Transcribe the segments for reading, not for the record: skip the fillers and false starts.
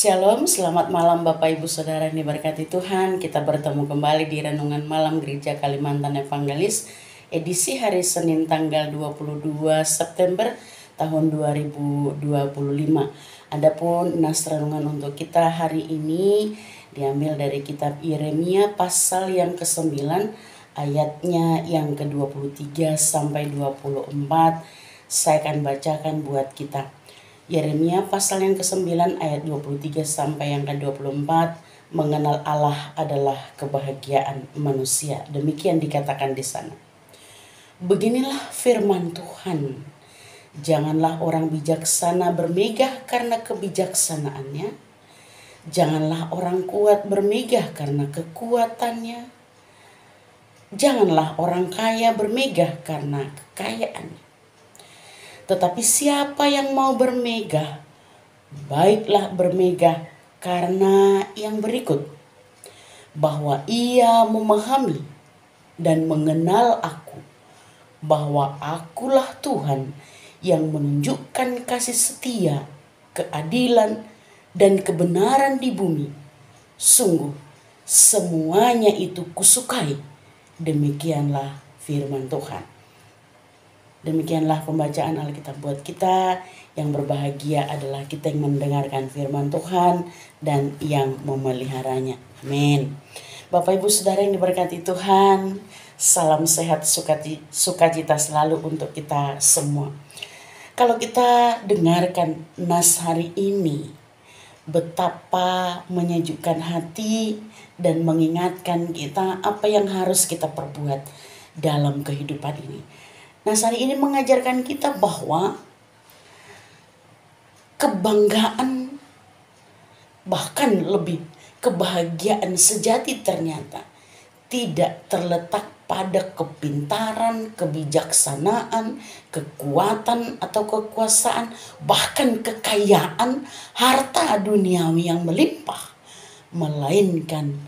Shalom, selamat malam Bapak Ibu Saudara yang diberkati Tuhan. Kita bertemu kembali di Renungan Malam Gereja Kalimantan Evangelis, edisi hari Senin tanggal 22 September tahun 2025. Adapun nas renungan untuk kita hari ini diambil dari kitab Yeremia pasal yang ke-9 ayatnya yang ke-23 sampai 24. Saya akan bacakan buat kita. Yeremia pasal yang ke-9 ayat 23 sampai yang ke-24, mengenal Allah adalah kebahagiaan manusia. Demikian dikatakan di sana. Beginilah firman Tuhan. Janganlah orang bijaksana bermegah karena kebijaksanaannya. Janganlah orang kuat bermegah karena kekuatannya. Janganlah orang kaya bermegah karena kekayaannya. Tetapi siapa yang mau bermegah, baiklah bermegah karena yang berikut, bahwa ia memahami dan mengenal aku, bahwa akulah Tuhan yang menunjukkan kasih setia, keadilan, dan kebenaran di bumi. Sungguh, semuanya itu kusukai. Demikianlah firman Tuhan. Demikianlah pembacaan Alkitab buat kita. Yang berbahagia adalah kita yang mendengarkan firman Tuhan dan yang memeliharanya. Amin. Bapak Ibu Saudara yang diberkati Tuhan, salam sehat sukacita selalu untuk kita semua. Kalau kita dengarkan nas hari ini, betapa menyejukkan hati dan mengingatkan kita apa yang harus kita perbuat dalam kehidupan ini. Nah, hari ini mengajarkan kita bahwa kebanggaan, bahkan lebih kebahagiaan sejati ternyata tidak terletak pada kepintaran, kebijaksanaan, kekuatan atau kekuasaan, bahkan kekayaan, harta duniawi yang melimpah, melainkan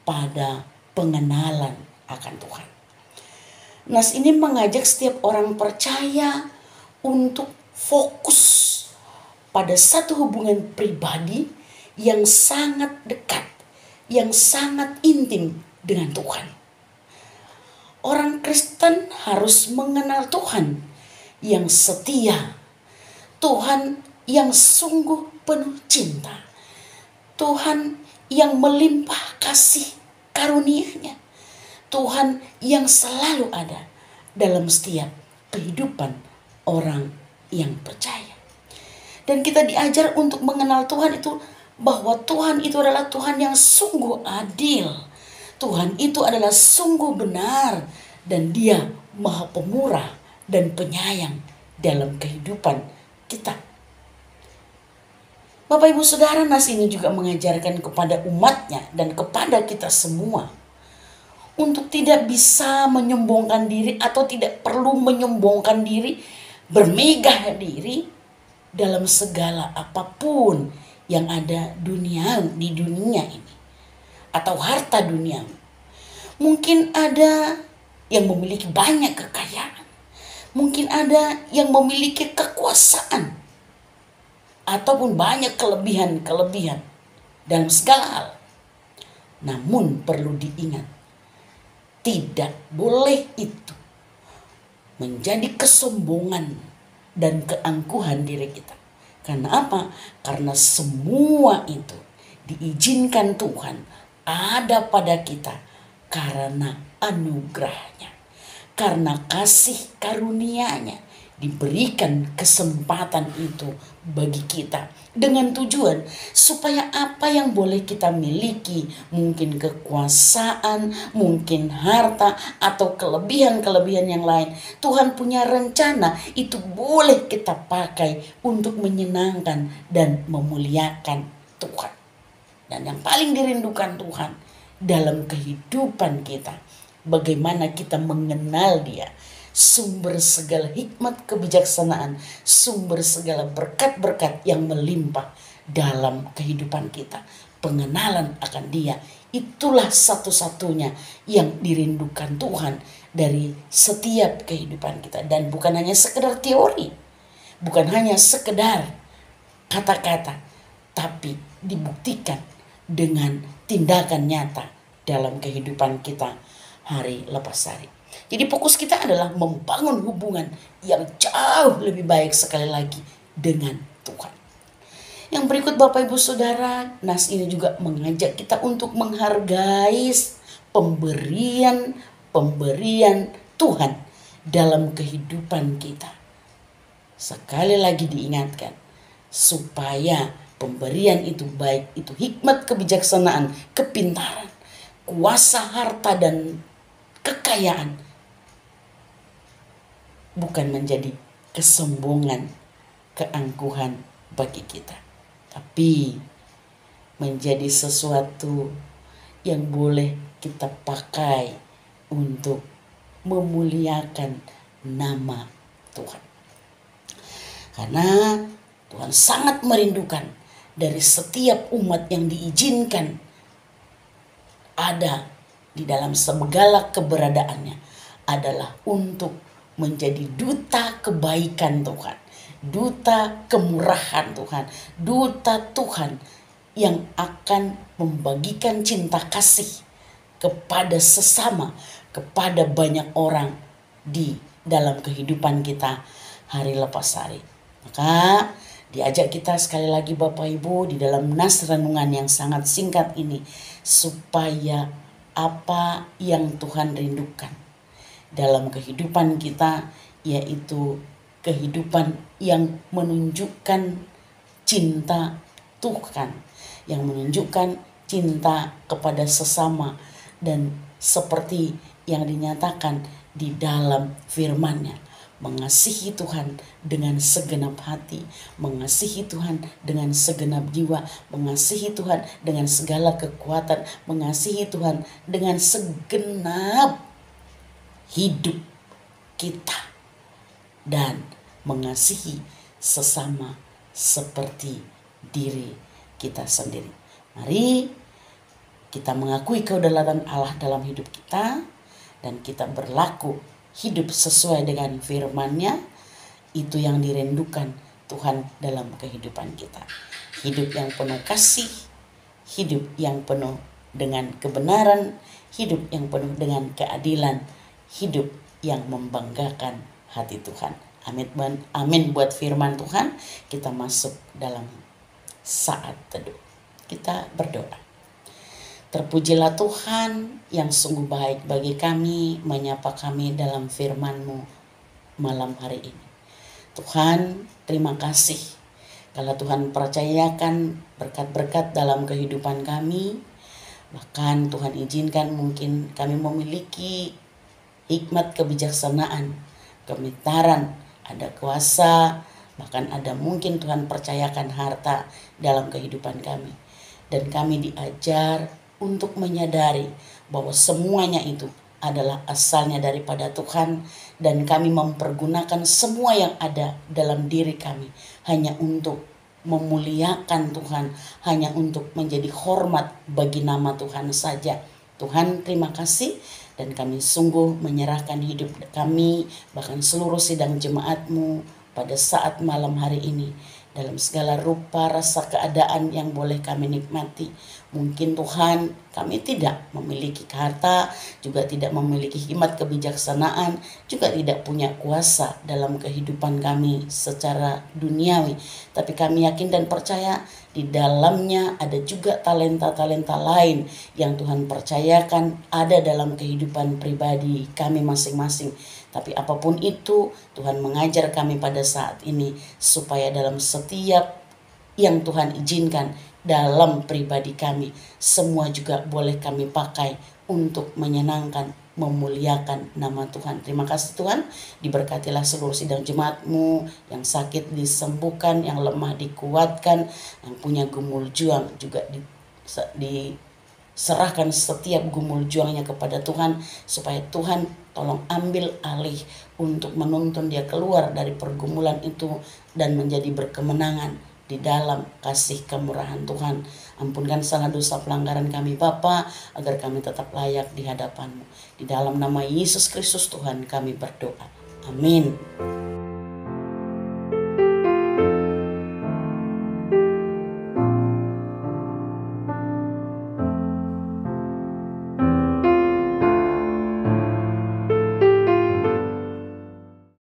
pada pengenalan akan Tuhan. Nas ini mengajak setiap orang percaya untuk fokus pada satu hubungan pribadi yang sangat dekat, yang sangat intim dengan Tuhan. Orang Kristen harus mengenal Tuhan yang setia, Tuhan yang sungguh penuh cinta, Tuhan yang melimpah kasih karunia-Nya, Tuhan yang selalu ada dalam setiap kehidupan orang yang percaya. Dan kita diajar untuk mengenal Tuhan itu, bahwa Tuhan itu adalah Tuhan yang sungguh adil. Tuhan itu adalah sungguh benar, dan Dia Maha Pemurah dan penyayang dalam kehidupan kita. Bapak Ibu Saudara, nas ini juga mengajarkan kepada umatnya dan kepada kita semua untuk tidak bisa menyombongkan diri atau tidak perlu menyombongkan diri, bermegah diri dalam segala apapun yang ada di dunia ini atau harta dunia. Mungkin ada yang memiliki banyak kekayaan, mungkin ada yang memiliki kekuasaan ataupun banyak kelebihan dalam segala hal. Namun perlu diingat, tidak boleh itu menjadi kesombongan dan keangkuhan diri kita. Karena apa? Karena semua itu diizinkan Tuhan ada pada kita karena anugerahnya, karena kasih karunia-Nya. Diberikan kesempatan itu bagi kita dengan tujuan supaya apa yang boleh kita miliki, mungkin kekuasaan, mungkin harta, atau kelebihan-kelebihan yang lain, Tuhan punya rencana itu boleh kita pakai untuk menyenangkan dan memuliakan Tuhan. Dan yang paling dirindukan Tuhan dalam kehidupan kita, bagaimana kita mengenal Dia, sumber segala hikmat kebijaksanaan, sumber segala berkat-berkat yang melimpah dalam kehidupan kita. Pengenalan akan Dia, itulah satu-satunya yang dirindukan Tuhan dari setiap kehidupan kita. Dan bukan hanya sekedar teori, bukan hanya sekedar kata-kata, tapi dibuktikan dengan tindakan nyata dalam kehidupan kita hari lepas hari. Jadi fokus kita adalah membangun hubungan yang jauh lebih baik sekali lagi dengan Tuhan. Yang berikut Bapak Ibu Saudara, nas ini juga mengajak kita untuk menghargai pemberian Tuhan dalam kehidupan kita. Sekali lagi diingatkan, supaya pemberian itu baik itu hikmat, kebijaksanaan, kepintaran, kuasa harta dan kekayaan, bukan menjadi kesombongan, keangkuhan bagi kita, tapi menjadi sesuatu yang boleh kita pakai untuk memuliakan nama Tuhan. Karena Tuhan sangat merindukan dari setiap umat yang diizinkan ada di dalam segala keberadaannya adalah untuk menjadi duta kebaikan Tuhan, duta kemurahan Tuhan, duta Tuhan yang akan membagikan cinta kasih kepada sesama, kepada banyak orang di dalam kehidupan kita hari lepas hari. Maka diajak kita sekali lagi Bapak Ibu di dalam nas renungan yang sangat singkat ini, supaya apa yang Tuhan rindukan dalam kehidupan kita, yaitu kehidupan yang menunjukkan cinta Tuhan, yang menunjukkan cinta kepada sesama, dan seperti yang dinyatakan di dalam firman-Nya, mengasihi Tuhan dengan segenap hati, mengasihi Tuhan dengan segenap jiwa, mengasihi Tuhan dengan segala kekuatan, mengasihi Tuhan dengan segenap hidup kita, dan mengasihi sesama seperti diri kita sendiri. Mari kita mengakui kedaulatan Allah dalam hidup kita, dan kita berlaku hidup sesuai dengan firman-Nya. Itu yang dirindukan Tuhan dalam kehidupan kita. Hidup yang penuh kasih, hidup yang penuh dengan kebenaran, hidup yang penuh dengan keadilan, hidup yang membanggakan hati Tuhan. Amin buat firman Tuhan. Kita masuk dalam saat teduh. Kita berdoa. Terpujilah Tuhan yang sungguh baik bagi kami, menyapa kami dalam firman-Mu malam hari ini. Tuhan, terima kasih kalau Tuhan percayakan berkat-berkat dalam kehidupan kami. Bahkan Tuhan izinkan mungkin kami memiliki hikmat, kebijaksanaan, kepintaran, ada kuasa, bahkan ada mungkin Tuhan percayakan harta dalam kehidupan kami. Dan kami diajar untuk menyadari bahwa semuanya itu adalah asalnya daripada Tuhan, dan kami mempergunakan semua yang ada dalam diri kami hanya untuk memuliakan Tuhan, hanya untuk menjadi hormat bagi nama Tuhan saja. Tuhan, terima kasih, dan kami sungguh menyerahkan hidup kami, bahkan seluruh sidang jemaat-Mu pada saat malam hari ini, dalam segala rupa rasa keadaan yang boleh kami nikmati. Mungkin Tuhan, kami tidak memiliki harta, juga tidak memiliki hikmat kebijaksanaan, juga tidak punya kuasa dalam kehidupan kami secara duniawi. Tapi kami yakin dan percaya di dalamnya ada juga talenta-talenta lain yang Tuhan percayakan ada dalam kehidupan pribadi kami masing-masing. Tapi apapun itu, Tuhan mengajar kami pada saat ini supaya dalam setiap yang Tuhan izinkan dalam pribadi kami, semua juga boleh kami pakai untuk menyenangkan, memuliakan nama Tuhan. Terima kasih Tuhan, diberkatilah seluruh sidang jemaat-Mu, yang sakit disembuhkan, yang lemah dikuatkan, yang punya gumul juang juga diserahkan setiap gumul juangnya kepada Tuhan, supaya Tuhan tolong ambil alih untuk menuntun dia keluar dari pergumulan itu dan menjadi berkemenangan di dalam kasih kemurahan Tuhan. Ampunkan salah dosa pelanggaran kami Bapa, agar kami tetap layak di hadapan-Mu. Di dalam nama Yesus Kristus Tuhan kami berdoa. Amin.